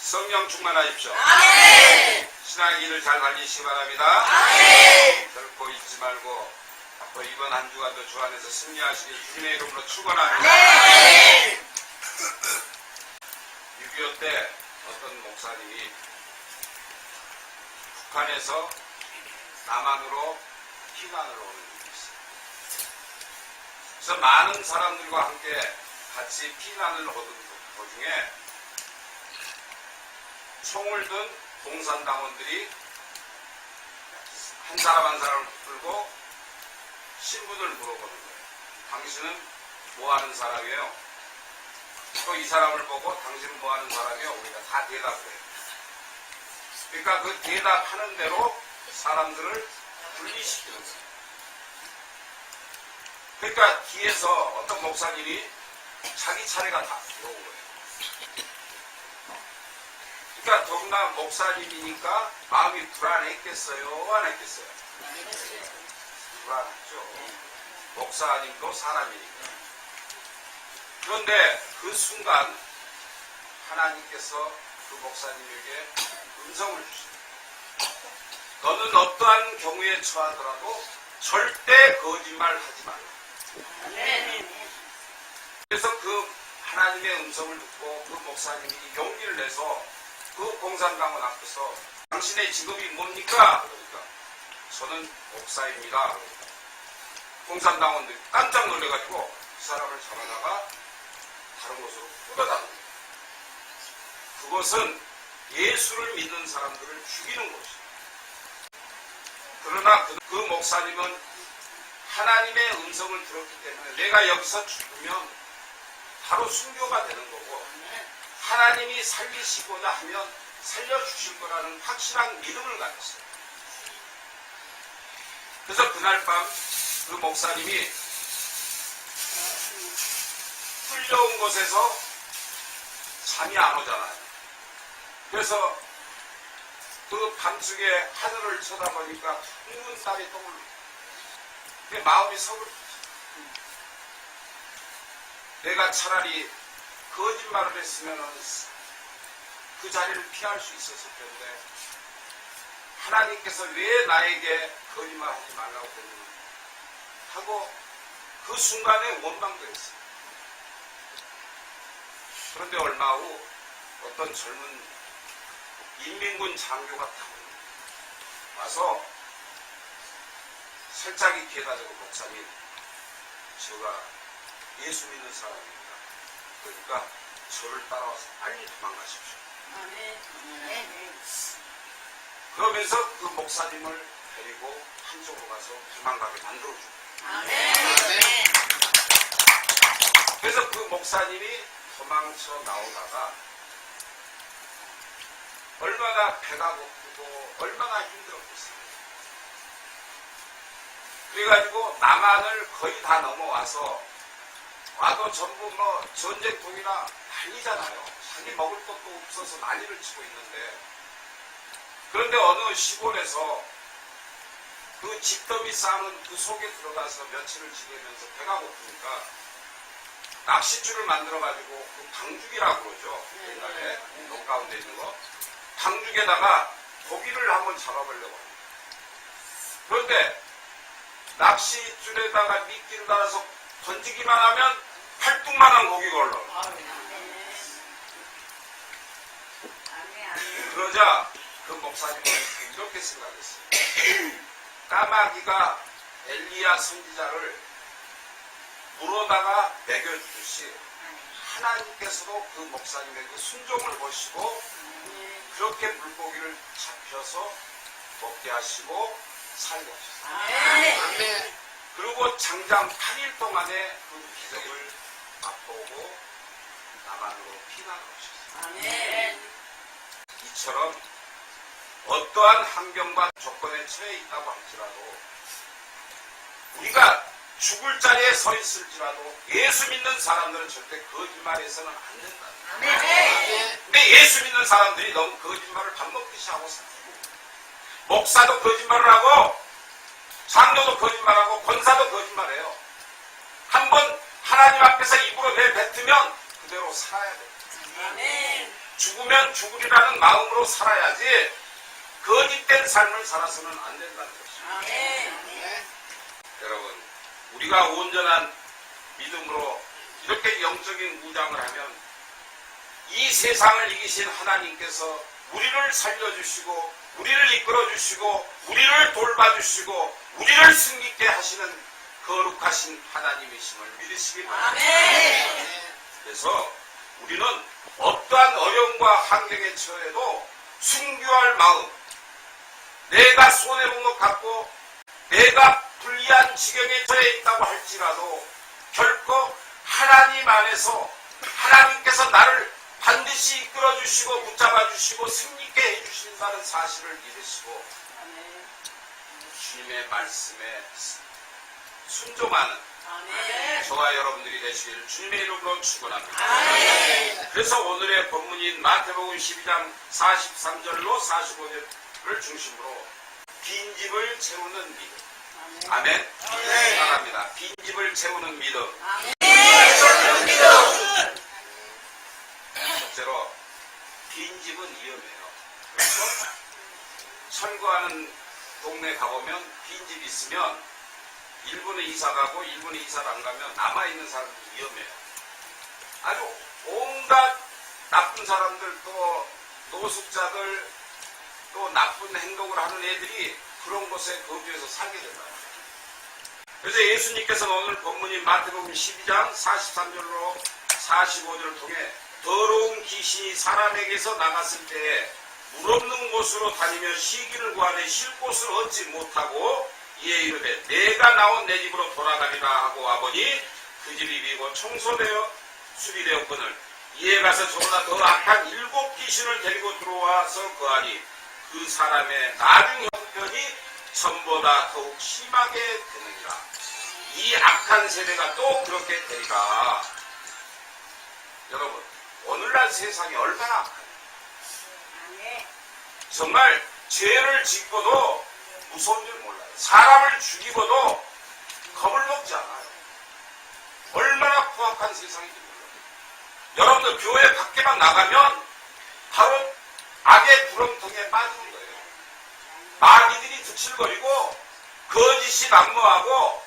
성령 충만하십시오. 아멘. 신앙의 길을 잘 달리시기 바랍니다. 아멘. 결코 잊지 말고 또 이번 한 주간도 주 안에서 승리하시길 주님의 이름으로 축원합니다. 아멘. 6.25 때 어떤 목사님이 북한에서 남한으로 피난을 오는 일이 있어요. 그래서 많은 사람들과 함께 같이 피난을 오던 도중에 총을 든 공산당원들이 한 사람 한 사람을 붙들고 신분을 물어보는 거예요. 당신은 뭐 하는 사람이에요? 또 이 사람을 보고 당신은 뭐 하는 사람이에요? 우리가 다 대답을 해요. 그러니까 그 대답하는 대로 사람들을 분리시키는 거예요. 그러니까 뒤에서 어떤 목사님이 자기 차례가 다 들어온 거예요. 그러니까 더구나 목사님이니까 마음이 불안했겠어요? 안 했겠어요? 불안했죠. 목사님도 사람이니까. 그런데 그 순간 하나님께서 그 목사님에게 음성을 주십니다. 너는 어떠한 경우에 처하더라도 절대 거짓말 하지 말라. 그래서 그 하나님의 음성을 듣고 그 목사님이 용기를 내서 그 공산당원 앞에서 당신의 직업이 뭡니까? 그러니까 저는 목사입니다. 공산당원들이 깜짝 놀래가지고 그 사람을 잡아다가 다른 곳으로 끌어다닙니다. 그것은 예수를 믿는 사람들을 죽이는 곳이에요. 그러나 그 목사님은 하나님의 음성을 들었기 때문에 내가 여기서 죽으면 바로 순교가 되는 거고 하나님이 살리시고자 하면 살려주실 거라는 확실한 믿음을 가졌어요. 그래서 그날 밤 그 목사님이 뚫려온 곳에서 잠이 안 오잖아요. 그래서 그 밤중에 하늘을 쳐다보니까 둥근 달이 떠오르고 마음이 서글프지. 내가 차라리 거짓말을 했으면 그 자리를 피할 수 있었을 텐데 하나님께서 왜 나에게 거짓말하지 말라고 했는가 하고 그 순간에 원망도 했어요. 그런데 얼마 후 어떤 젊은 인민군 장교가 와서 살짝 귀에다 대고 목사님 제가 예수 믿는 사람입니다. 그러니까 저를 따라와서 빨리 도망가십시오. 그러면서 그 목사님을 데리고 한쪽으로 가서 도망가게 만들어주고 그래서 그 목사님이 도망쳐 나오다가 얼마나 배가 고프고 얼마나 힘들었겠어요. 그래가지고 남한을 거의 다 넘어와서 와도 전부 뭐 전쟁통이나 난리잖아요. 자기 먹을 것도 없어서 난리를 치고 있는데 그런데 어느 시골에서 그 집더미 싸는 그 속에 들어가서 며칠을 지내면서 배가 고프니까 낚싯줄을 만들어가지고 그 방죽이라고 그러죠. 옛날에 농 가운데 있는 거. 방죽에다가 고기를 한번 잡아보려고 합니다. 그런데 낚싯줄에다가 미끼를 달아서 던지기만 하면 팔뚝만한 고기가 올라와요. 그러자 그 목사님은 이렇게 생각했어요. 까마귀가 엘리야 선지자를 물어다가 먹여주듯이 하나님께서도 그 목사님의 그 순종을 보시고 그렇게 물고기를 잡혀서 먹게 하시고 살게 하셨어요. 그리고 장장 8일 동안의 그 기적을 맛보고 남한으로 피난을 하셨어요. 이처럼 어떠한 환경과 조건에 처해 있다고 할지라도 우리가 죽을 자리에 서 있을지라도 예수 믿는 사람들은 절대 거짓말해서는 안 된다. 근데 예수 믿는 사람들이 너무 거짓말을 밥 먹듯이 하고 살고 목사도 거짓말을 하고 장로도 거짓말하고 권사도 거짓말해요. 한번 하나님 앞에서 입으로 내뱉으면 그대로 살아야 돼요. 죽으면 죽으리라는 마음으로 살아야지 거짓된 삶을 살아서는 안 된다는 것입니다. 여러분, 우리가 온전한 믿음으로 이렇게 영적인 무장을 하면 이 세상을 이기신 하나님께서 우리를 살려주시고 우리를 이끌어주시고 우리를 돌봐주시고 우리를 승리케 하시는 거룩하신 하나님이심을 믿으시기 바랍니다. 그래서 우리는 어떠한 어려움과 환경에 처해도 순교할 마음, 내가 손해본 것 같고 내가 불리한 지경에 처해 있다고 할지라도 결코 하나님 안에서 하나님께서 나를 반드시 이끌어주시고 붙잡아주시고 승리케 해주신다는 사실을 믿으시고 주님의 말씀에 순종하는 저와 여러분들이 되시기를 주님의 이름으로 축원합니다. 그래서 오늘의 본문인 마태복음 12장 43절로 45절을 중심으로 빈집을 채우는 믿음. 아멘. 사랑합니다. 빈집을 채우는 믿음. 첫째로 빈집은 위험해요. 그래서 철거하는 동네 가보면 빈집 있으면 일본에 이사 가고 일본에 이사를 안 가면 남아있는 사람들이 위험해요. 아주 온갖 나쁜 사람들 또 노숙자들 또 나쁜 행동을 하는 애들이 그런 곳에 거주해서 살게 된다. 그래서 예수님께서는 오늘 본문인 마태복음 12장 43절로 45절을 통해 더러운 귀신이 사람에게서 나갔을 때에 물 없는 곳으로 다니며 쉬기를 구하되 쉴 곳을 얻지 못하고 이에 이르되 내가 나온 내 집으로 돌아가리라 하고 와보니 그 집이 비고 청소되어 수리되었거늘 이에 가서 저보다 더 악한 7 귀신을 데리고 들어와서 거하니 그 사람의 나중 형편이 전보다 더욱 심하게 되느니라. 이 악한 세대가 또 그렇게 되리라. 여러분, 오늘날 세상이 얼마나 악합니까? 정말 죄를 짓고도 무서운 줄 몰라요. 사람을 죽이고도 겁을 먹지 않아요. 얼마나 포악한 세상인지 몰라요. 여러분들 교회 밖에만 나가면 바로 악의 구렁텅이에 빠지는 거예요. 마귀들이 두칠거리고 거짓이 난무하고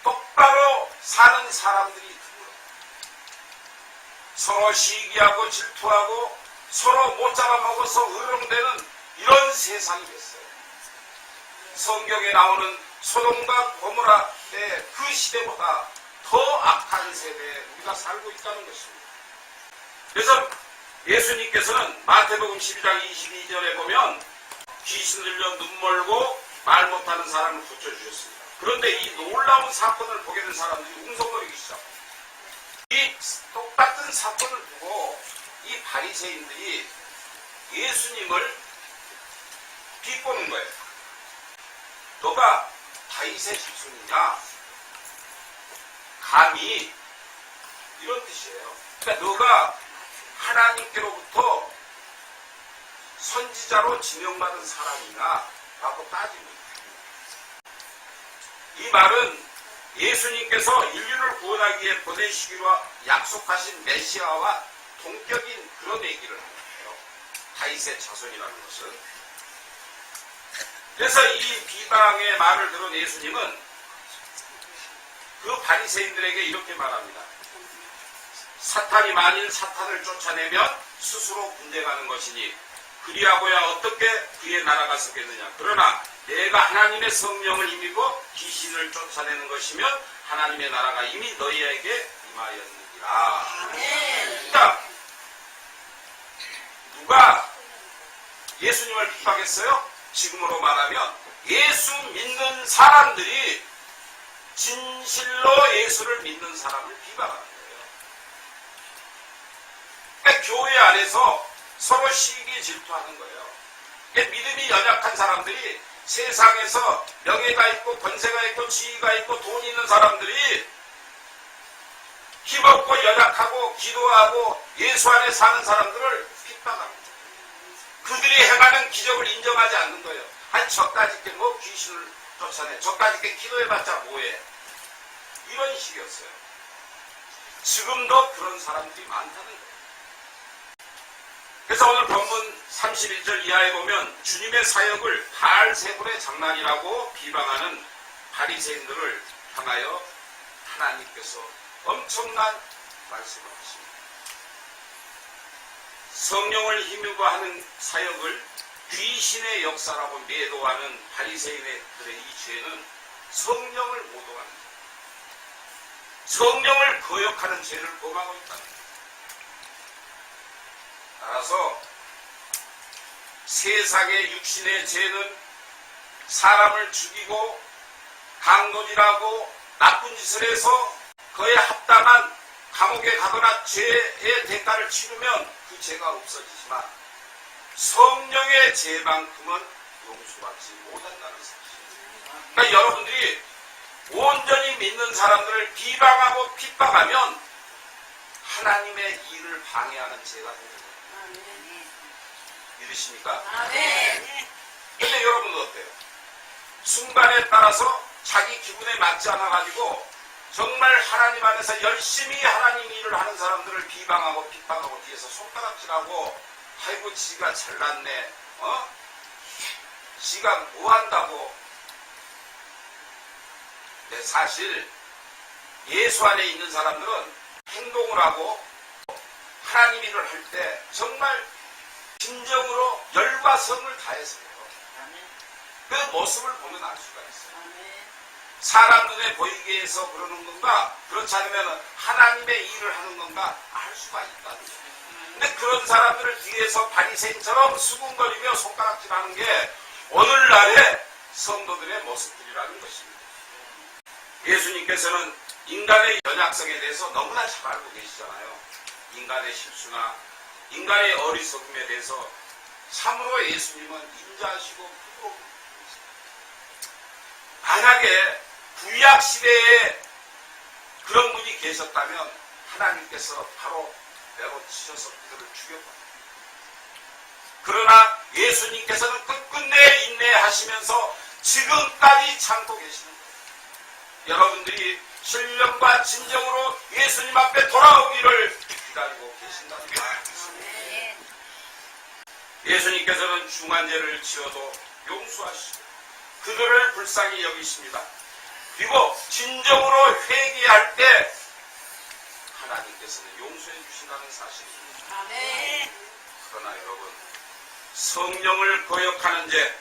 똑바로 사는 사람들이 드물어요. 서로 시기하고 질투하고 서로 못 잡아먹어서 으르렁대는 이런 세상이 됐어요. 성경에 나오는 소돔과 고모라의 그 시대보다 더 악한 세대에 우리가 살고 있다는 것입니다. 그래서 예수님께서는 마태복음 12장 22절에 보면 귀신 들려 눈 멀고 말 못하는 사람을 고쳐주셨습니다. 그런데 이 놀라운 사건을 보게 된 사람들이 웅성거리기 시작합니다. 이 똑같은 사건을 보고 이 바리새인들이 예수님을 비꼬는 거예요. 너가 다윗의 자손이냐? 감히 이런 뜻이에요. 그러니까 너가 하나님께로부터 선지자로 지명받은 사람이냐? 라고 따집니다. 이 말은 예수님께서 인류를 구원하기 위해 보내시기로 약속하신 메시아와 동격인 그런 얘기를 하는 거예요. 다윗의 자손이라는 것은. 그래서 이 비방의 말을 들은 예수님은 그 바리새인들에게 이렇게 말합니다. 사탄이 만일 사탄을 쫓아내면 스스로 군대 가는 것이니 그리하고야 어떻게 그의 나라가 서겠느냐. 그러나 내가 하나님의 성령을 힘입어 귀신을 쫓아내는 것이면 하나님의 나라가 이미 너희에게 임하였느니라. 그러니까 누가 예수님을 비방했어요? 지금으로 말하면 예수 믿는 사람들이 진실로 예수를 믿는 사람을 비방하는 거예요. 그러니까 교회 안에서 서로 시기 질투하는 거예요. 그러니까 믿음이 연약한 사람들이 세상에서 명예가 있고 권세가 있고 지위가 있고 돈이 있는 사람들이 힘없고 연약하고 기도하고 예수 안에 사는 사람들을 핍박합니다. 그들이 행하는 기적을 인정하지 않는 거예요. 아니 저까짓 게 뭐 귀신을 쫓아내, 저까짓 게 기도해봤자 뭐해. 이런 식이었어요. 지금도 그런 사람들이 많다는 거예요. 그래서 오늘 본문 31절 이하에 보면 주님의 사역을 바알세불의 장난이라고 비방하는 바리새인들을 향하여 하나님께서 엄청난 말씀을 하십니다. 성령을 힘입어 하는 사역을 귀신의 역사라고 매도하는 바리새인들의 이 죄는 성령을 모독하는 죄, 성령을 거역하는 죄를 범하고 있다는 거예요. 따라서 세상의 육신의 죄는 사람을 죽이고 강도질하고 나쁜 짓을 해서 그에 합당한 감옥에 가거나 죄의 대가를 치르면 그 죄가 없어지지만 성령의 죄만큼은 용서받지 못한다는 사실. 그러니까 여러분들이 온전히 믿는 사람들을 비방하고 핍박하면 하나님의 일을 방해하는 죄가 되는 거예요. 믿으십니까? 근데 여러분은 어때요? 순간에 따라서 자기 기분에 맞지 않아가지고 정말 하나님 안에서 열심히 하나님 일을 하는 사람들을 비방하고 핍박하고 뒤에서 손가락질하고 아이고 지가 잘났네, 지가 뭐한다고. 근데 사실 예수 안에 있는 사람들은 행동을 하고 하나님 일을 할 때 정말 진정으로 열과 성을 다해서 해요. 그 모습을 보면 알 수가 있어요. 사람 눈에 보이게 해서 그러는 건가, 그렇지 않으면 하나님의 일을 하는 건가 알 수가 있다는 거예요. 근데 그런 사람들을 뒤에서 바리새인처럼 수군거리며 손가락질하는 게 오늘날의 성도들의 모습들이라는 것입니다. 예수님께서는 인간의 연약성에 대해서 너무나 잘 알고 계시잖아요. 인간의 실수나 인간의 어리석음에 대해서 참으로 예수님은 인자하시고 부드러운 분이십니다. 만약에 구약 시대에 그런 분이 계셨다면 하나님께서 바로 내어치셔서 그들을 죽여버립니다. 그러나 예수님께서는 끝끝내 인내하시면서 지금까지 참고 계시는 거예요. 여러분들이 신령과 진정으로 예수님 앞에 돌아오기를 기다리고 계신다는 말입니다. 예수님께서는 중한 죄를 지어도 용서하시고 그들을 불쌍히 여기십니다. 그리고 진정으로 회개할 때 하나님께서는 용서해 주신다는 사실입니다. 그러나 여러분, 성령을 거역하는 죄,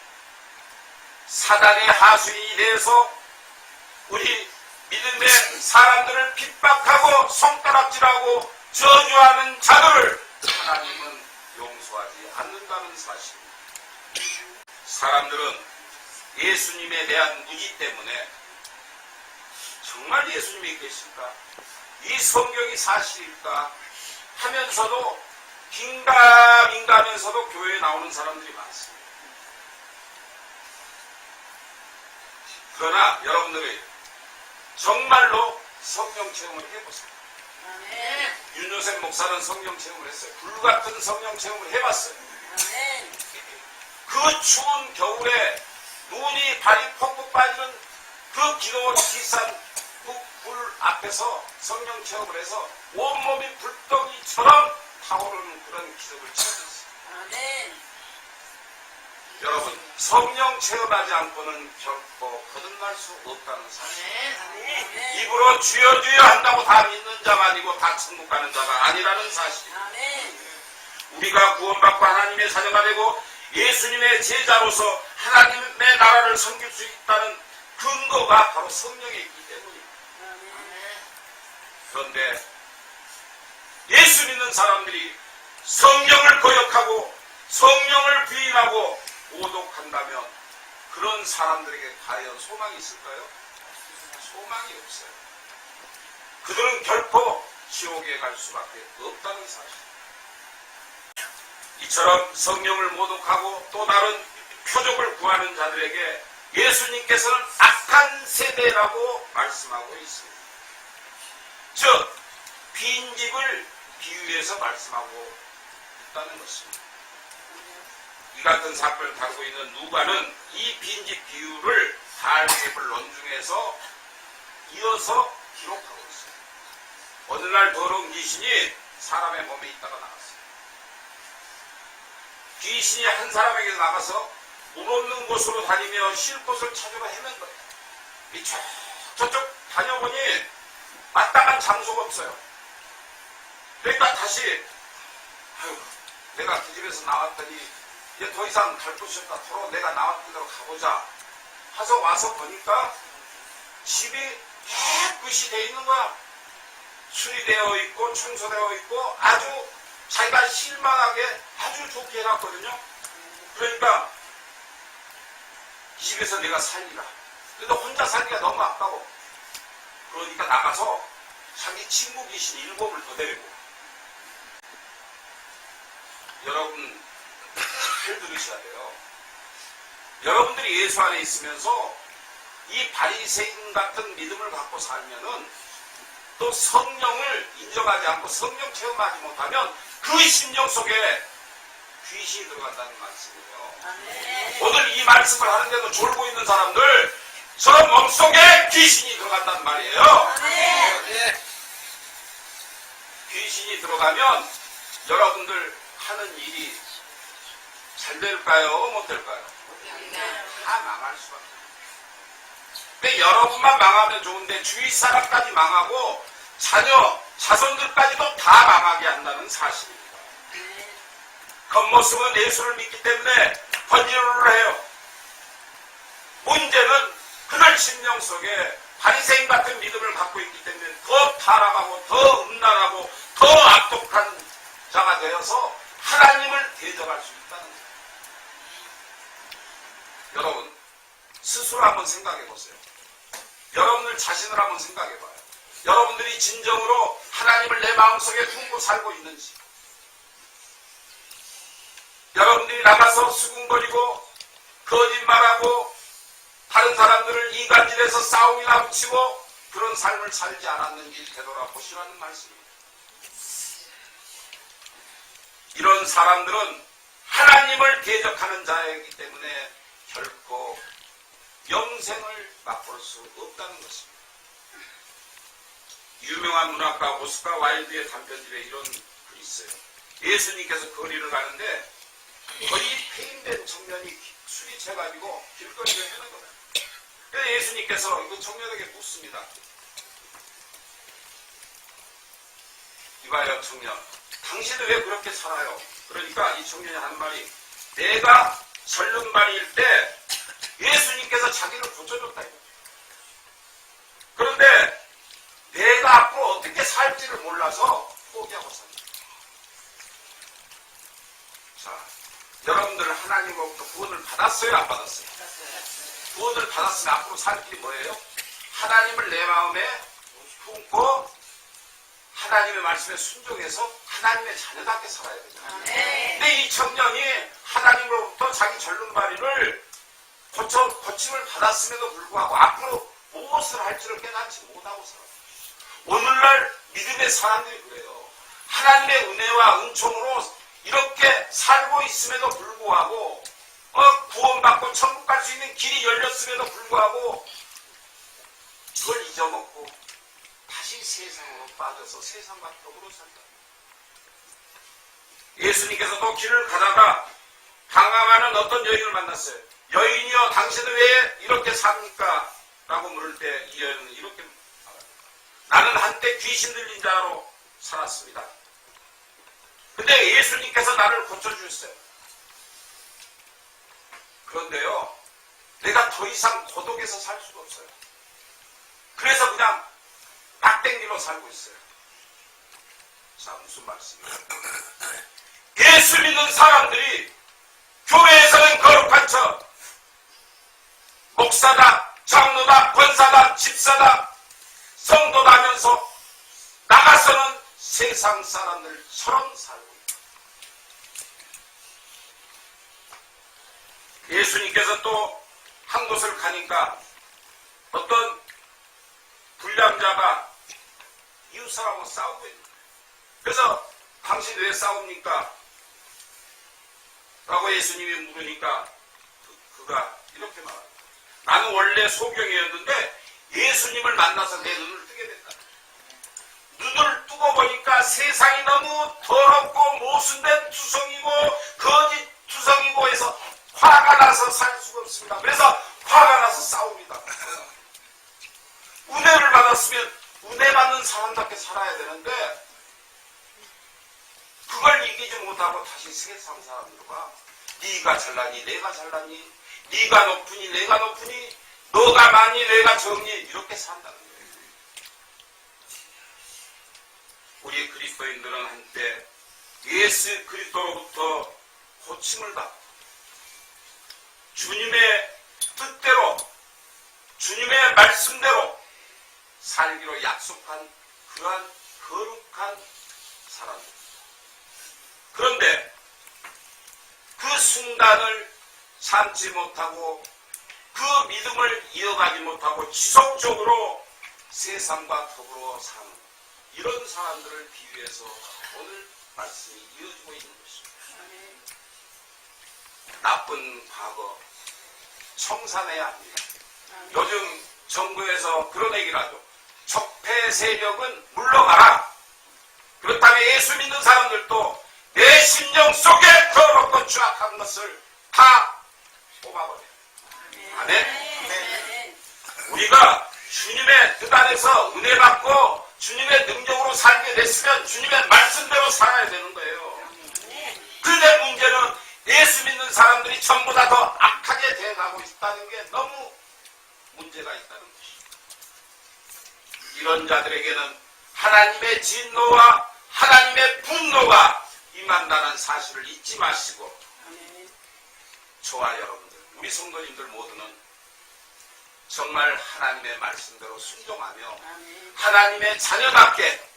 사단의 하수인이 돼서 우리 믿음의 사람들을 핍박하고 손가락질하고 저주하는 자들을 하나님은 용서하지 않는다는 사실입니다. 사람들은 예수님에 대한 무지 때문에 정말 예수님이 계실까? 이 성경이 사실일까? 하면서도 긴가민가하면서도 교회에 나오는 사람들이 많습니다. 그러나 여러분들이 정말로 성령 체험을 해보세요. 윤요셉 목사는 성령 체험을 했어요. 불같은 성령 체험을 해봤어요. 그 추운 겨울에 눈이 발이 펑펑 빠지는 그 기도 비싼 불 앞에서 성령 체험을 해서 온몸이 불덩이처럼 타오르는 그런 기적을 체험했어요. 여러분, 성령 체험하지 않고는 결코 거듭날 수 없다는 사실. 입으로 주여 주여 한다고 다 믿는 자가 아니고 다 천국 가는 자가 아니라는 사실입니다. 우리가 구원받고 하나님의 자녀가 되고 예수님의 제자로서 하나님의 나라를 섬길 수 있다는 근거가 바로 성령에 있기 때문입니다. 그런데 예수 믿는 사람들이 성령을 거역하고 성령을 부인하고 모독한다면 그런 사람들에게 과연 소망이 있을까요? 소망이 없어요. 그들은 결코 지옥에 갈 수밖에 없다는 사실. 이처럼 성령을 모독하고 또 다른 표적을 구하는 자들에게 예수님께서는 악한 세대라고 말씀하고 있습니다. 즉, 빈집을 비유해서 말씀하고 있다는 것입니다. 이 같은 사건을 다루고 있는 누가는 이 빈집 비유를 바알세불 논중에서 이어서 기록하고 있습니다. 어느 날 더러운 귀신이 사람의 몸에 있다가 나왔어요. 귀신이 한 사람에게 나가서 물 없는 곳으로 다니며 쉴 곳을 찾으러 헤맨 거예요. 저쪽 다녀보니 마땅한 장소가 없어요. 그러니까 다시 아유, 내가 그 집에서 나왔더니 이제 더 이상 갈 곳이 없다. 도로 내가 나왔던 대로 가보자. 해서 와서 보니까 집이 깨끗이 돼 있는 거야. 수리되어 있고 청소되어 있고 아주 자기가 실망하게 아주 좋게 해놨거든요. 그러니까 이 집에서 내가 살리라. 근데 혼자 살기가 너무 아까워. 그러니까 나가서 자기 친구 귀신 7을 더 데리고. 여러분 잘 들으셔야 돼요. 여러분들이 예수 안에 있으면서 이 바리새인 같은 믿음을 갖고 살면은 또 성령을 인정하지 않고 성령 체험하지 못하면 그 심령 속에 귀신이 들어간다는 말씀이에요. 오늘 이 말씀을 하는데도 졸고 있는 사람들 저 몸속에 귀신이 들어간다는 말이에요. 귀신이 들어가면 여러분들 하는 일이 잘 될까요? 못 될까요? 다 망할 수밖에 없어요. 근데 여러분만 망하면 좋은데 주위 사람까지 망하고 자녀, 자손들까지도 다 망하게 한다는 사실입니다. 겉모습은 예수를 믿기 때문에 번지르르 해요. 문제는 그들 심령 속에 바리새인 같은 믿음을 갖고 있기 때문에 더 타락하고 더 음란하고 더 악독한 자가 되어서 하나님을 대적할 수 있다는 거예요. 여러분 스스로 한번 생각해 보세요. 여러분들 자신을 한번 생각해 봐요. 여러분들이 진정으로 하나님을 내 마음속에 품고 살고 있는지, 여러분들이 나가서 수군거리고 거짓말하고 다른 사람들을 이간질해서 싸움이나 붙이고 그런 삶을 살지 않았는지 되돌아보시라는 말씀입니다. 이런 사람들은 하나님을 대적하는 자이기 때문에 결코 영생을 맛볼 수 없다는 것입니다. 유명한 문학가 오스카 와일드의 단편집에 이런 글이 있어요. 예수님께서 거리를 가는데 거의 폐인된 청년이 술이 채가지고 길거리를 헤는 거예요. 그래서 예수님께서 그 청년에게 묻습니다. 이봐요 청년, 당신은 왜 그렇게 살아요? 그러니까 이 청년이 한 말이, 내가 절름발이일 때 예수님께서 자기를 고쳐줬다. 그런데 내가 앞으로 어떻게 살지를 몰라서 포기하고 삽니다. 자, 여러분들 하나님으로부터 구원을 받았어요? 안 받았어요? 구원을 받았으면 앞으로 살 길이 뭐예요? 하나님을 내 마음에 품고 하나님의 말씀에 순종해서 하나님의 자녀답게 살아야 됩니다. 근데 이 청년이 하나님으로부터 자기 절름발이를 고침을 받았음에도 불구하고 앞으로 무엇을 할지를 깨닫지 못하고 살아요. 오늘날 믿음의 사람들이 그래요. 하나님의 은혜와 은총으로 이렇게 살고 있음에도 불구하고 구원받고 천국 갈 수 있는 길이 열렸음에도 불구하고 그걸 잊어먹고 다시 세상으로 빠져서 세상과 벽으로 산다. 예수님께서도 길을 가다가 강함하는 어떤 여인을 만났어요. 여인이여 당신은 왜 이렇게 삽니까? 라고 물을 때 이 여인은 이렇게 말합니다. 나는 한때 귀신 들린 자로 살았습니다. 근데 예수님께서 나를 고쳐주셨어요. 그런데요, 내가 더 이상 고독에서 살 수가 없어요. 그래서 그냥 막댕기로 살고 있어요. 자, 무슨 말씀이에요? 예수 믿는 사람들이 교회에서는 거룩한 척, 목사다, 장로다, 권사다, 집사다, 성도다 하면서 나가서는 세상 사람들처럼 살고 있다. 예수님께서 또 한 곳을 가니까 어떤 불량자가 이웃 사람하고 싸우고 있는 거예요. 그래서 당신 왜 싸웁니까? 라고 예수님이 물으니까 그가 이렇게 말합니다. 나는 원래 소경이었는데 예수님을 만나서 내 눈을 뜨게 됐다. 눈을 뜨고 보니까 세상이 너무 더럽고 모순된 투성이고 거짓 화가 나서 살 수가 없습니다. 그래서 화가 나서 싸웁니다. 은혜를 받았으면 은혜 받는 사람답게 살아야 되는데 그걸 이기지 못하고 다시 세상 사람들과 네가 잘나니 내가 잘나니 네가 높으니 내가 높으니 너가 많이 내가 적니 이렇게 산다는 거예요. 우리 그리스도인들은 한때 예수 그리스도로부터 호칭을 받고 주님의 뜻대로 주님의 말씀대로 살기로 약속한 그러한 거룩한 사람입니다. 그런데 그 순간을 참지 못하고 그 믿음을 이어가지 못하고 지속적으로 세상과 더불어 사는 이런 사람들을 비유해서 오늘 말씀이 이어지고 있는 것입니다. 나쁜 과거 청산해야 합니다. 요즘 정부에서 그런 얘기를 하죠. 적폐 세력은 물러가라. 그렇다면 예수 믿는 사람들도 내 심령 속에 더럽고 추악한 것을 다 뽑아버려요. 아멘. 우리가 주님의 뜻 안에서 은혜 받고 주님의 능력으로 살게 됐으면 주님의 말씀대로 살아야 되는 거예요. 근데 문제는 예수 믿는 사람들이 전부 다 더 악하게 돼가고 있다는 게 너무 문제가 있다는 것입니다. 이런 자들에게는 하나님의 진노와 하나님의 분노가 임한다는 사실을 잊지 마시고 저와 여러분들 우리 성도님들 모두는 정말 하나님의 말씀대로 순종하며 하나님의 자녀답게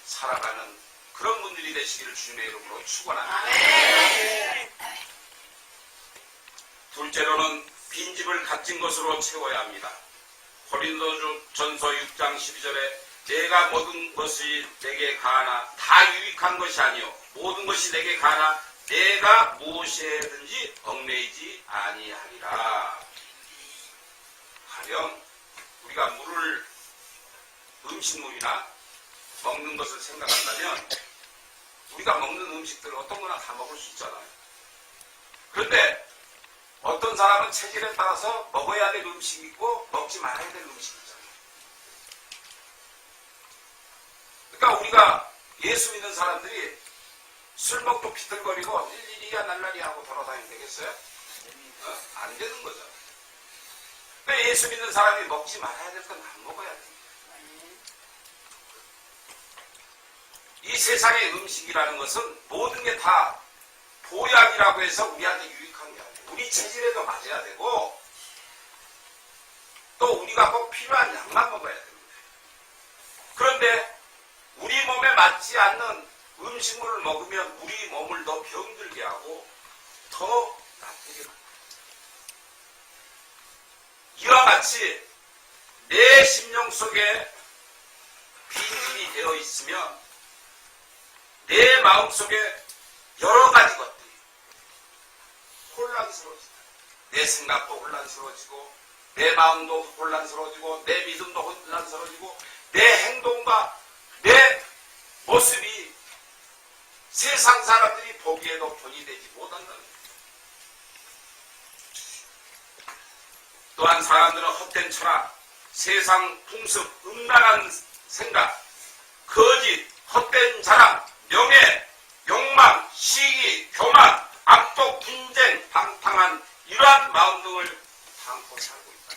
살아가는 그런 분들이 되시기를 주님의 이름으로 축원합니다. 둘째로는 빈집을 갇힌 것으로 채워야 합니다. 고린도전서 6장 12절에 내가 모든 것이 내게 가하나 다 유익한 것이 아니요 모든 것이 내게 가하나 내가 무엇이든지 얽매이지 아니하리라. 가령 우리가 물을 음식물이나 먹는 것을 생각한다면 우리가 먹는 음식들을 어떤 거나 다 먹을 수 있잖아요. 그런데 어떤 사람은 체질에 따라서 먹어야 될 음식이 있고 먹지 말아야 될 음식이 있잖아요. 그러니까 우리가 예수 믿는 사람들이 술 먹고 비틀거리고 일일이야 날라리 하고 돌아다니면 되겠어요? 안 되는 거죠. 그러니까 예수 믿는 사람이 먹지 말아야 될 건 안 먹어야 됩니다. 이 세상의 음식이라는 것은 모든 게 다 보약이라고 해서 우리한테 유익한 게 아니에요. 우리 체질에도 맞아야 되고 또 우리가 꼭 필요한 양만 먹어야 됩니다. 그런데 우리 몸에 맞지 않는 음식물을 먹으면 우리 몸을 더 병들게 하고 더 나쁘게 합니다. 이와 같이 내 심령 속에 빈집이 되어 있으면 내 마음 속에 여러 가지 것들이 혼란스러워진다. 내 생각도 혼란스러워지고 내 마음도 혼란스러워지고 내 믿음도 혼란스러워지고 내 행동과 내 모습이 세상 사람들이 보기에도 본이되지 못한다는 거예요. 또한 사람들은 헛된 철학, 세상 풍습, 음란한 생각, 거짓, 헛된 자랑, 명예, 욕망, 시기, 교만, 악독, 분쟁, 방탕한 이러한 마음 등을 담고 살고 있다.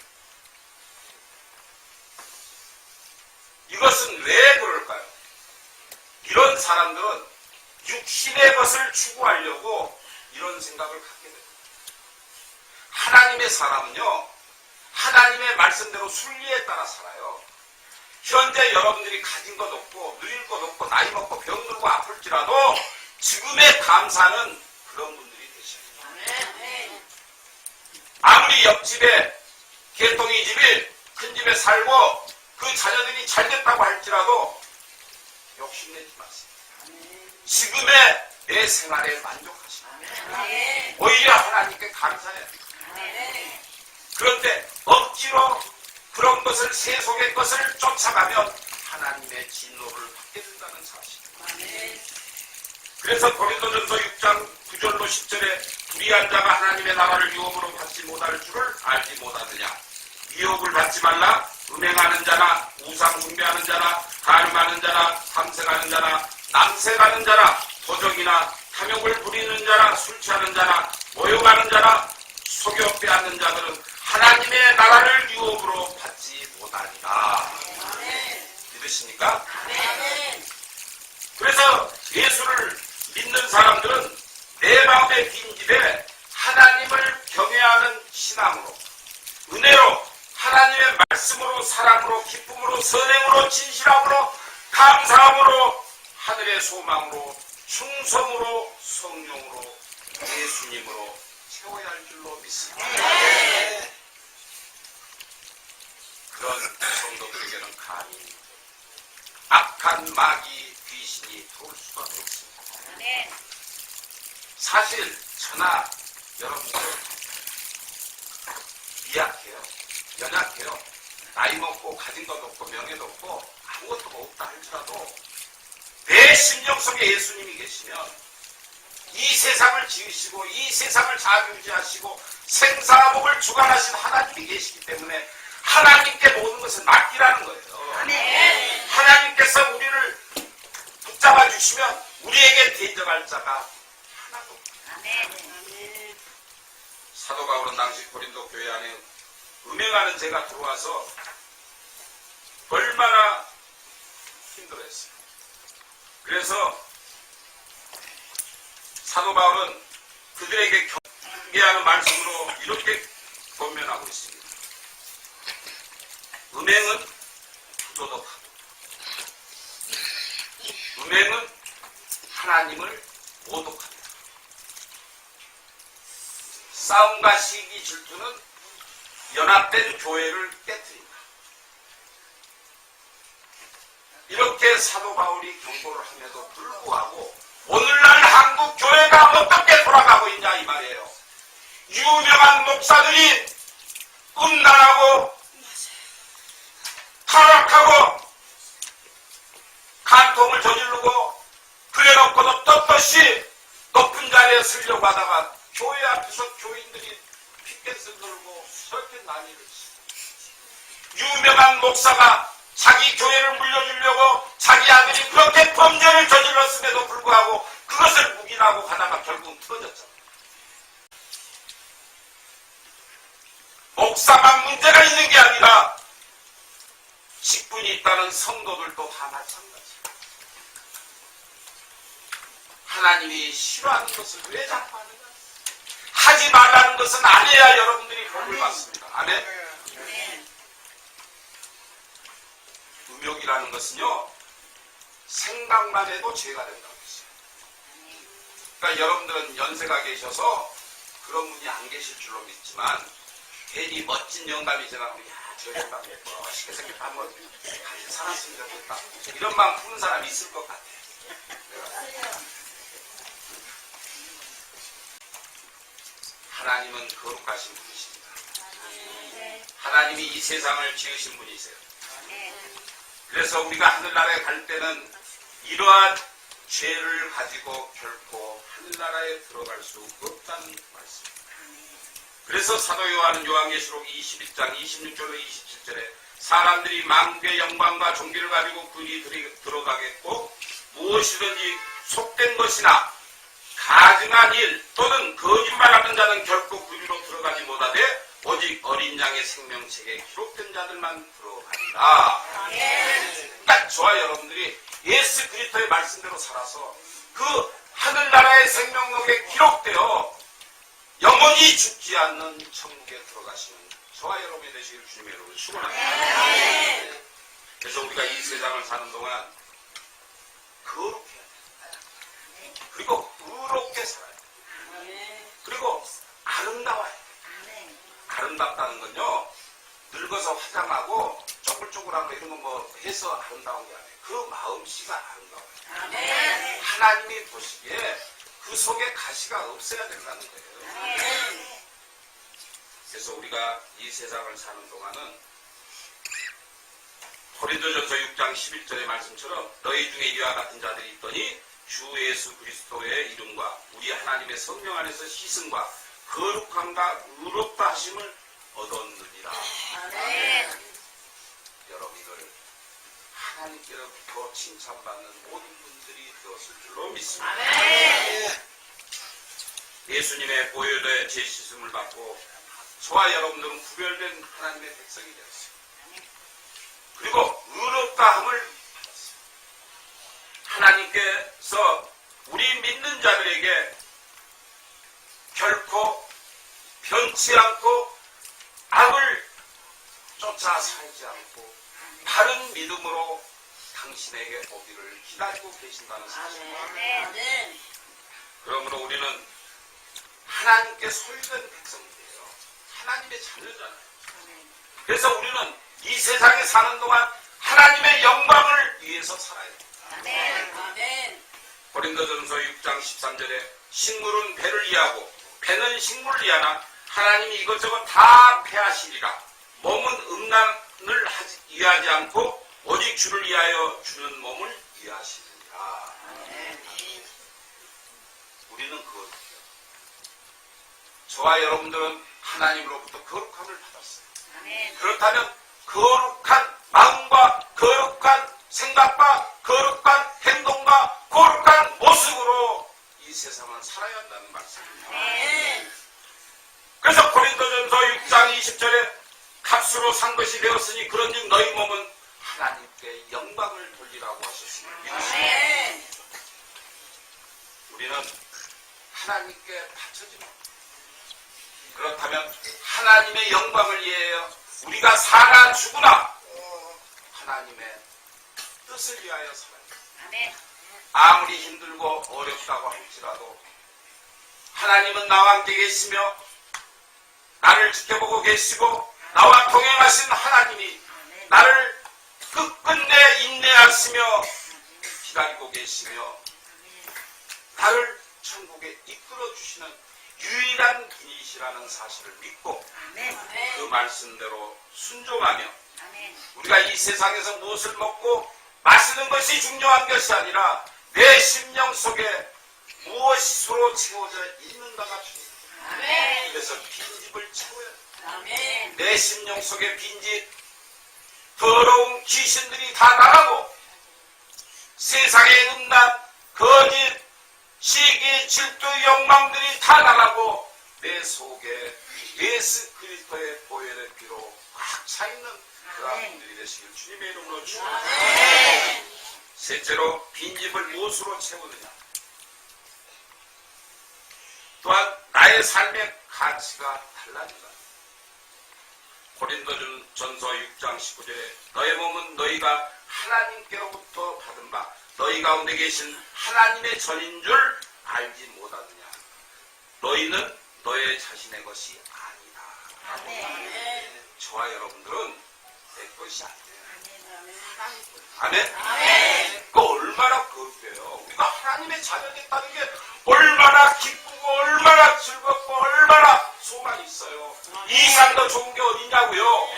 이것은 왜 그럴까요? 이런 사람들은 육신의 것을 추구하려고 이런 생각을 갖게 됩니다. 하나님의 사람은요, 하나님의 말씀대로 순리에 따라 살아요. 현재 여러분들이 가진 것 없고 누릴 것 없고 나이 먹고 병들고 아플지라도 지금의 감사는 그런 분들이 되십니다. 아무리 옆집에 개통이 집이 큰 집에 살고 그 자녀들이 잘 됐다고 할지라도 욕심내지 마세요. 지금의 내 생활에 만족하시라. 오히려 하나님께 감사해야 돼요. 그런데 억지로 그런 것을 세속의 것을 쫓아가면 하나님의 진노를 받게 된다는 사실. 그래서 고린도전서 6장 9절로 10절에 불의한 자가 하나님의 나라를 유업으로 받지 못할 줄을 알지 못하느냐. 유업을 받지 말라. 음행하는 자나 우상 숭배하는 자나 간음하는 자나 탐색하는 자나 남색하는 자나 도적이나 탐욕을 부리는 자나 술 취하는 자나 모욕하는 자나 속여 빼앗는 자들은 하나님의 나라를 유업으로 받지 못하리라. 믿으십니까? 그래서 예수를 믿는 사람들은 내 마음의 빈집에 하나님을 경외하는 신앙으로, 은혜로, 하나님의 말씀으로, 사랑으로, 기쁨으로, 선행으로, 진실함으로, 감사함으로, 하늘의 소망으로, 충성으로, 성령으로, 예수님으로 채워야 할 줄로 믿습니다. 그런 성도들에게는 감히 악한 마귀 귀신이 들어올 수밖에 없습니다. 사실 저나 여러분들 미약해요. 연약해요. 나이 먹고 가진 것도 없고 명예도 없고 아무것도 없다 할지라도 내 심령 속에 예수님이 계시면 이 세상을 지으시고 이 세상을 자유지하시고 생사복을 주관하신 하나님이 계시기 때문에 하나님께 모든 것을 맡기라는 거예요. 하나님께서 우리를 붙잡아 주시면 우리에게 대적할 자가 하나도 없습니다. 사도 바울은 당시 고린도 교회 안에 음행하는 죄가 들어와서 얼마나 힘들었어요. 그래서 사도 바울은 그들에게 경계하는 말씀으로 이렇게 권면하고 있습니다. 음행은 부도덕하고 음행은 하나님을 모독합니다. 싸움과 시기 질투는 연합된 교회를 깨뜨린다. 이렇게 사도 바울이 경고를 함에도 불구하고 오늘날 한국 교회가 어떻게 돌아가고 있냐 이 말이에요. 유명한 목사들이 음란하고 타락하고 간통을 저지르고 그래놓고도 떳떳이 높은 자리에 서려고 하다가 교회 앞에서 교인들이 피켓을 들고 저렇게 난리를 치고 유명한 목사가 자기 교회를 물려주려고 자기 아들이 그렇게 범죄를 저질렀음에도 불구하고 그것을 묵인하고 가다가 결국은 틀어졌잖아요. 목사만 문제가 있는 게 아니라 직분이 있다는 성도들도 다 마찬가지예요. 하나님이 싫어하는 것을 왜 자꾸 하느냐? 하지 말라는 것은 안 해야 여러분들이 복을 받습니다. 안 해? 음욕이라는 것은요, 생각만 해도 죄가 된다고 했어요. 그러니까 여러분들은 연세가 계셔서 그런 분이 안 계실 줄로 믿지만, 괜히 멋진 영감이 지나가면, 야, 저 영감 예뻐. 맛있게 생긴 밥 먹어. 같이 살았으면 좋겠다. 이런 마음 푸는 사람이 있을 것 같아요. 하나님은 거룩하신 분이십니다. 하나님이 이 세상을 지으신 분이세요. 그래서 우리가 하늘나라에 갈 때는 이러한 죄를 가지고 결코 하늘나라에 들어갈 수 없다는 말씀입니다. 그래서 사도 요한은 요한계시록 22장 26절로 27절에 사람들이 만국의 영광과 존귀를 가지고 그리 들어가겠고 무엇이든지 속된 것이나 가증한 일 또는 거짓말하는 자는 결코 그리로 들어가지 못하되 오직 어린 양의 생명책에 기록된 자들만 들어가리라. 그러니까 저와 여러분들이 예수 그리스도의 말씀대로 살아서 그 하늘나라의 생명록에 기록되어 영원히 죽지 않는 천국에 들어가시는 저와 여러분이 되시길 주님의 이름으로 축원합니다. 그래서 우리가 이 세상을 사는 동안 거룩해야 돼. 그리고 의롭게 살아야 돼. 그리고 아름다워야 돼. 아름답다는 건요, 늙어서 화장하고 쪼글쪼글하고 이런 거 뭐 해서 아름다운 게 아니에요. 그 마음씨가 아름다워요. 하나님이 보시기에 그 속에 가시가 없어야 된다는 거예요. 그래서 우리가 이 세상을 사는 동안은 고린도전서 6장 11절의 말씀처럼 너희 중에 이와 같은 자들이 있더니 주 예수 그리스도의 이름과 우리 하나님의 성령 안에서 희생과 거룩함과 의롭다 하심을 얻었느니라. 여러분들 하나님께로부터 칭찬받는 모든 분들이 되었을 줄로 믿습니다. 예수님의 보혈의 제시심을 받고 저와 여러분들은 구별된 하나님의 백성이 되었습니다. 그리고 의롭다함을 받았습니다. 하나님께서 우리 믿는 자들에게 결코 변치 않고 악을 쫓아 살지 않고 바른 믿음으로 당신에게 오기를 기다리고 계신다는 사실입니다. 그러므로 우리는 하나님께 소유된 백성들이에요. 하나님의 자녀잖아요. 그래서 우리는 이 세상에 사는 동안 하나님의 영광을 위해서 살아야 돼요. 고린도전서 6장 13절에 식물은 배를 이해하고 배는 식물을 이해하나 하나님이 이것저것 다 패하시리라. 몸은 음란을 이해하지 않고 오직 주를 위하여 주는 몸을 이해하시리라. 우리는 그것이요. 저와 여러분들은 하나님으로부터 거룩함을 받았어요. 그렇다면 거룩한 마음과 거룩한 생각과 거룩한 행동과 거룩한 모습으로 이 세상을 살아야 한다는 말씀입니다. 그래서 고린도전서 6장 20절에 값으로 산 것이 되었으니 그런즉 너희 몸은 하나님께 영광을 돌리라고 하셨습니다. 믿으십니까? 우리는 하나님께 바쳐지는 그렇다면 하나님의 영광을 위하여 우리가 살아 죽으나 하나님의 뜻을 위하여 살아야 아무리 힘들고 어렵다고 할지라도 하나님은 나와 함께 계시며 나를 지켜보고 계시고 나와 동행하신 하나님이 나를 끝끝내 인내하시며 기다리고 계시며 나를 천국에 이끌어 주시는 유일한 분이시라는 사실을 믿고 그 말씀대로 순종하며 우리가 이 세상에서 무엇을 먹고 마시는 것이 중요한 것이 아니라 내 심령 속에 무엇으로 채워져 있는가가 중요합니다. 그래서 빈집을 채워야 합니다. 내 심령 속에 빈집 더러운 귀신들이 다 나가고 세상의 음란 거짓 시기 질투 욕망들이 다 나가고 내 속에 예수 그리스도의 보혈의 피로 꽉 차있는 그러한 분들이 되시길 주님의 이름으로 축원합니다. 셋째로 빈집을 무엇으로 채우느냐. 또한 나의 삶의 가치가 달라진다. 고린도전서 6장 19절에 너의 몸은 너희가 하나님께로부터 받은 바 너희 가운데 계신 하나님의 전인 줄 알지 못하느냐. 너희는 너의 자신의 것이 아니다. 저와 여러분들은 내 것이 아니에요. 아멘? 그 얼마나 거룩해요. 우리가 하나님의 자녀겠다는 게 얼마나 기쁘고 얼마나 즐겁고 얼마나 소망이 있어요. 이 이상 더 좋은 게 어디냐고요.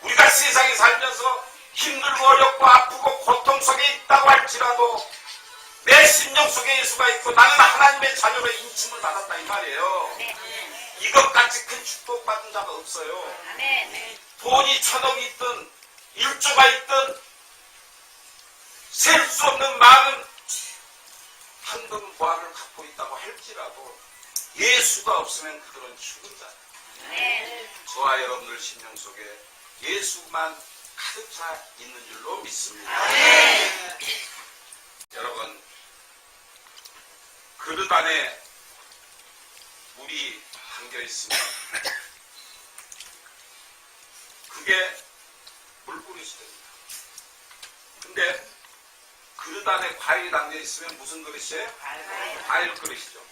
우리가 세상에 살면서 힘들고 어렵고 아프고 고통 속에 있다고 할지라도 내 심령 속에 예수가 있고 나는 하나님의 자녀로 인침을 받았다 이 말이에요. 이것같이 큰 축복받은 자가 없어요. 돈이 1,000억이 있든 1조가 있든 셀 수 없는 많은 황금 보화를 갖고 있다고 할지라도 예수가 없으면 그들은 죽은 자예요. 저와 여러분들 심령 속에 예수만 가득 차 있는 줄로 믿습니다. 여러분, 그릇 안에 물이 담겨 있으면 그게 물그릇이 됩니다. 근데 그릇 안에 과일이 담겨 있으면 무슨 그릇이에요? 과일 그릇이죠.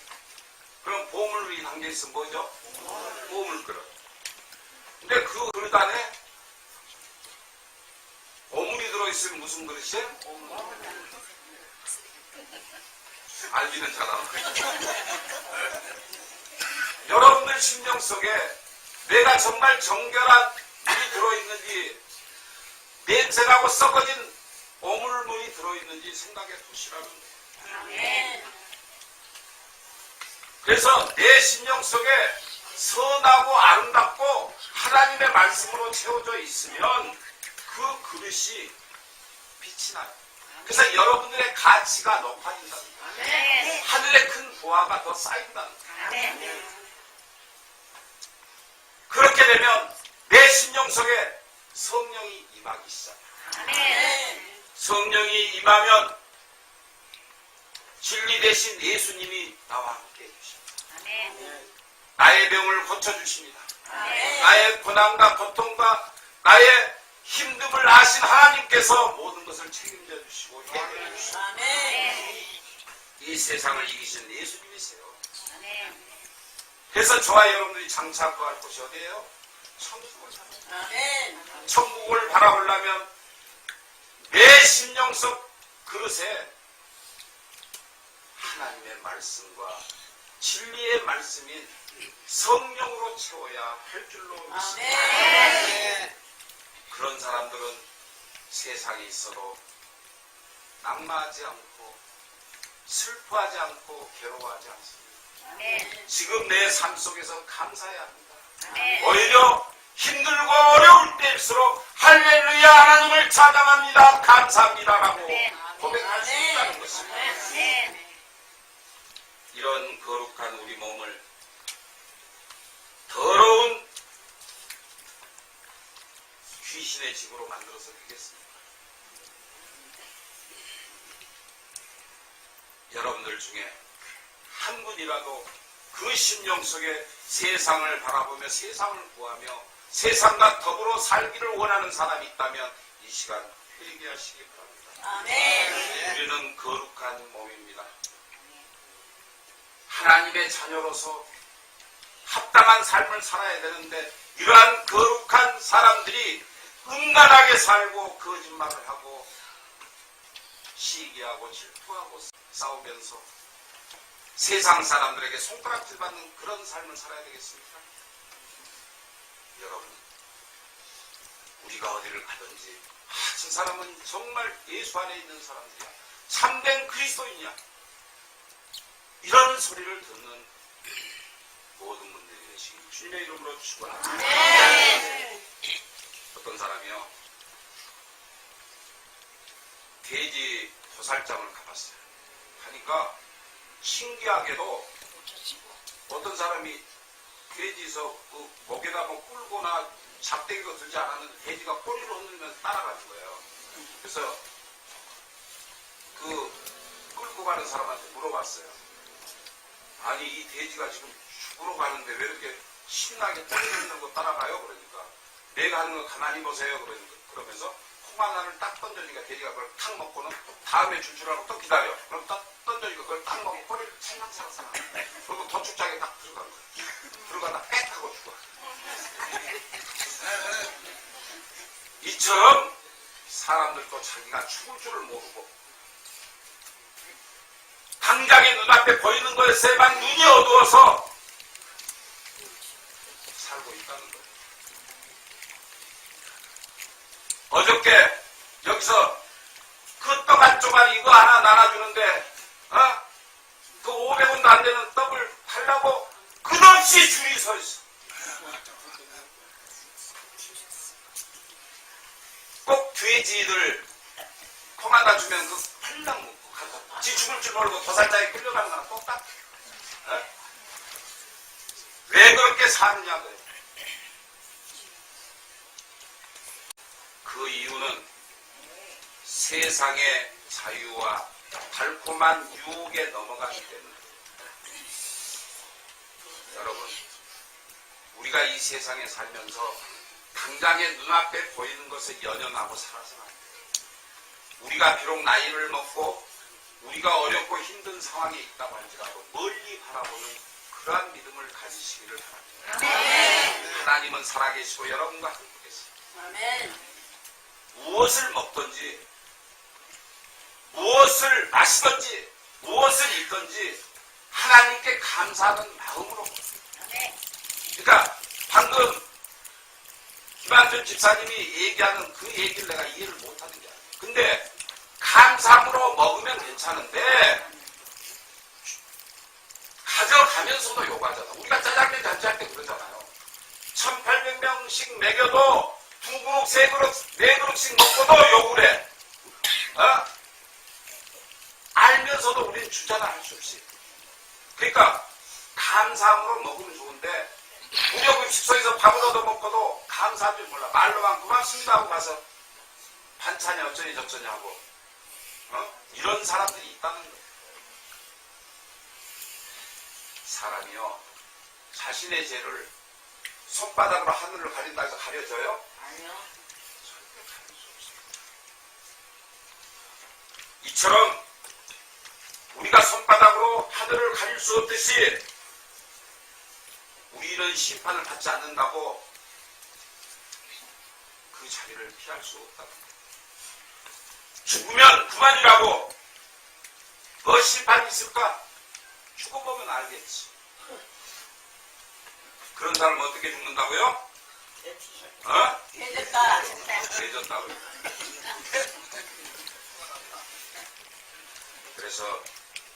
그럼 보물이 담겨 있으면 뭐죠? 보물 그릇. 근데 그 그릇 안에 보물이 들어있으면 무슨 그릇이에요? 알기는 잘하는 여러분들 심령 속에 내가 정말 정결한 물이 들어있는지 냄새나고 썩어진 오물물이 들어있는지 생각해 보시라는 거예요. 아멘. 그래서 내 심령 속에 선하고 아름답고 하나님의 말씀으로 채워져 있으면 그 그릇이 빛이 나요. 그래서 여러분들의 가치가 높아진다는 거예요. 아멘. 하늘의 큰 보화가 더 쌓인다는 거예요. 아멘. 그렇게 되면 내 심령 속에 성령이 임하기 시작해요. 아멘. 성령이 임하면 진리 대신 예수님이 나와 함께 해주십니다. 아멘. 나의 병을 고쳐주십니다. 아멘. 나의 고난과 고통과 나의 힘듦을 아신 하나님께서 모든 것을 책임져 주시고 해결해 주시고 아멘. 이 세상을 이기신 예수님이세요. 아멘. 그래서 저와 여러분들이 장차 구할 곳이 어디예요? 천국을 바라보는 아멘. 천국을 바라보려면 내 심령 속 그릇에 하나님의 말씀과 진리의 말씀인 성령으로 채워야 할 줄로 믿습니다. 아멘. 그런 사람들은 세상에 있어도 낙마하지 않고 슬퍼하지 않고 괴로워하지 않습니다. 아멘. 지금 내 삶 속에서 감사해야 합니다. 아멘. 오히려 힘들고 어려울 때일수록 할렐루야 하나님을 찬양합니다. 감사합니다라고 고백할 수 있다는 것입니다. 아멘. 이런 거룩한 우리 몸을 더러운 귀신의 집으로 만들어서 되겠습니다. 여러분들 중에 한 분이라도 그 심령 속에 세상을 바라보며 세상을 구하며 세상과 더불어 살기를 원하는 사람이 있다면 이 시간 회개하시기 바랍니다. 아멘. 우리는 거룩한 몸입니다. 하나님의 자녀로서 합당한 삶을 살아야 되는데 이러한 거룩한 사람들이 음란하게 살고 거짓말을 하고 시기하고 질투하고 싸우면서 세상 사람들에게 손가락질 받는 그런 삶을 살아야 되겠습니까? 여러분, 우리가 어디를 가든지 저 사람은 정말 예수 안에 있는 사람들이야. 참된 그리스도인이야. 이런 소리를 듣는 모든 분들이 되시기 주님의 이름으로 축원합니다. 어떤 사람이요, 돼지 도살장을 가봤어요. 가니까 신기하게도 어떤 사람이 돼지에서 그 목에다 뭐 꿀거나 잡대기가 들지 않았는데 돼지가 꼬리를 흔들면서 따라가는 거예요. 그래서 그 끌고 가는 사람한테 물어봤어요. 아니 이 돼지가 지금 죽으러 가는데 왜 이렇게 신나게 꼬리를 흔들고 따라가요? 그러니까 내가 하는 거 가만히 보세요. 그러면서 콩 하나를 딱 던져주니까 돼지가 그걸 탁 먹고는 다음에 줄 줄 알고 또 기다려. 그럼 딱 던져주니까 그걸 딱 먹고 꼬리를 살랑살랑 그리고 도축장에 딱 들어간 거예요. 들어가다 빽 하고 죽어. 이처럼 사람들도 자기가 죽을 줄을 모르고 당장의 눈앞에 보이는 것에만 눈이 어두워서 살고 있다는 거예요. 어저께 여기서 그 떡 한 조각 이거 하나 나눠주는데 그 500원도 안 되는 떡을 달라고 끝없이 줄이 서 있어. 꼭 돼지들 콩 하나 주면 그 팔랑 먹고 가서 지 죽을 줄 모르고 도살장에 끌려가는 거랑 똑같아. 왜 그렇게 사느냐고요. 그 이유는 세상의 자유와 달콤한 유혹에 넘어가기 때문에. 여러분, 우리가 이 세상에 살면서 당장의 눈앞에 보이는 것을 연연하고 살아서는 안 돼요. 우리가 비록 나이를 먹고 우리가 어렵고 힘든 상황에 있다고 할지라도 멀리 바라보는 그러한 믿음을 가지시기를 바랍니다. 하나님은 살아계시고 여러분과 함께 계십니다. 무엇을 먹든지 무엇을 마시든지 무엇을 입든지 하나님께 감사하는 마음으로. 그러니까 방금 김한준 집사님이 얘기하는 그 얘기를 내가 이해를 못하는 게 아니에요. 근데 감사 괜찮은데 가져가면서도 요구하잖아. 우리가 짜장면 잔치할 때 그러잖아요. 1800명씩 먹여도 2그릇, 3그릇, 4그릇씩 먹고도 요구를 해. 어? 알면서도 우리는 주잖아, 할 수 없이. 그러니까 감사함으로 먹으면 좋은데 무료급식소에서 밥을 얻어먹고도 감사한 줄 몰라. 말로만 고맙습니다 하고 가서 반찬이 어쩌니 저쩌니 하고 이런 사람들이 있다는 거예요. 사람이요 자신의 죄를 손바닥으로 하늘을 가린다 해서 가려져요? 아니요. 절대 가릴 수 없어요. 이처럼 우리가 손바닥으로 하늘을 가릴 수 없듯이 우리는 심판을 받지 않는다고 그 자리를 피할 수 없다. 죽으면 그만이라고. 뭐 심판이 있을까? 죽어보면 알겠지. 그런 사람 어떻게 죽는다고요? 해줬다. 해줬다고요. 그래서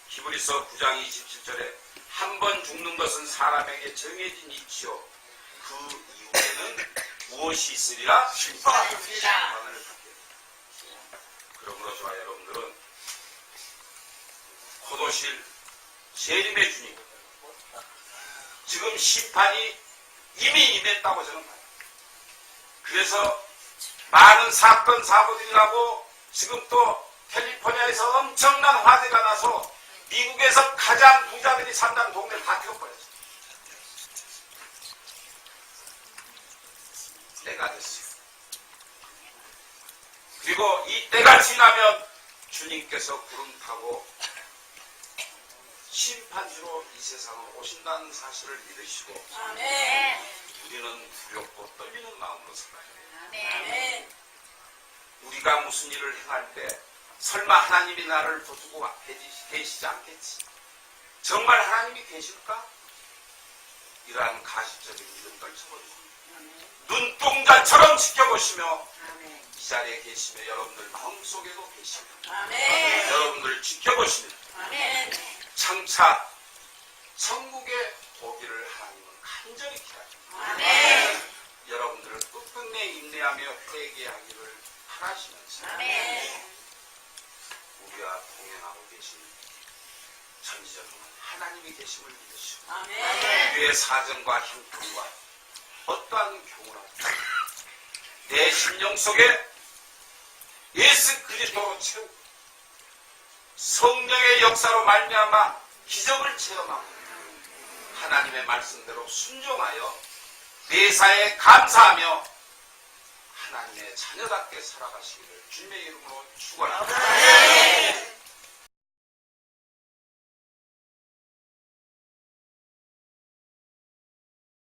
히브리서 9장 27절에 한 번 죽는 것은 사람에게 정해진 이치요. 그 이후에는 무엇이 있으리라? 심판입니다. 심판을 받게 됩니다. 그러므로 저와 여러분들은 곧 오실 재림의 주님, 지금 심판이 이미 임했다고 저는 봐요. 그래서 많은 사건 사고들이 나고 지금 또 캘리포니아에서 엄청난 화재가 나서 미국에서 가장 부자들이 산다는 동네를 다 태워버렸어요. 때가 됐어요. 그리고 이 때가 지나면 주님께서 구름 타고 심판주로 이 세상으로 오신다는 사실을 믿으시고 아멘. 우리는 두렵고 떨리는 마음으로 살아야 해요. 아멘. 우리가 무슨 일을 행할 때 설마 하나님이 나를 도두고 계시지 않겠지? 정말 하나님이 계실까? 이러한 가십적인 믿음을 접어주고 눈동자처럼 지켜보시며 이 자리에 계시며 여러분들 마음속에도 계시며 아멘. 여러분들 지켜보시며 아멘. 장차 천국에 오기를 하나님은 간절히 기다립니다. 아멘. 여러분들을 끝끝내 인내하며 회개하기를 바라시면서 아멘. 우리와 동행하고 계신 전지전능한 하나님이 계심을 믿으시고 아멘. 우리의 사정과 형편과 어떠한 경우나 내 심령 속에 예수 그리스도로 채우고 성령의 역사로 말미암아 기적을 체험하고 하나님의 말씀대로 순종하여 매사에 감사하며 하나님의 자녀답게 살아가시기를 주님의 이름으로 축원합니다.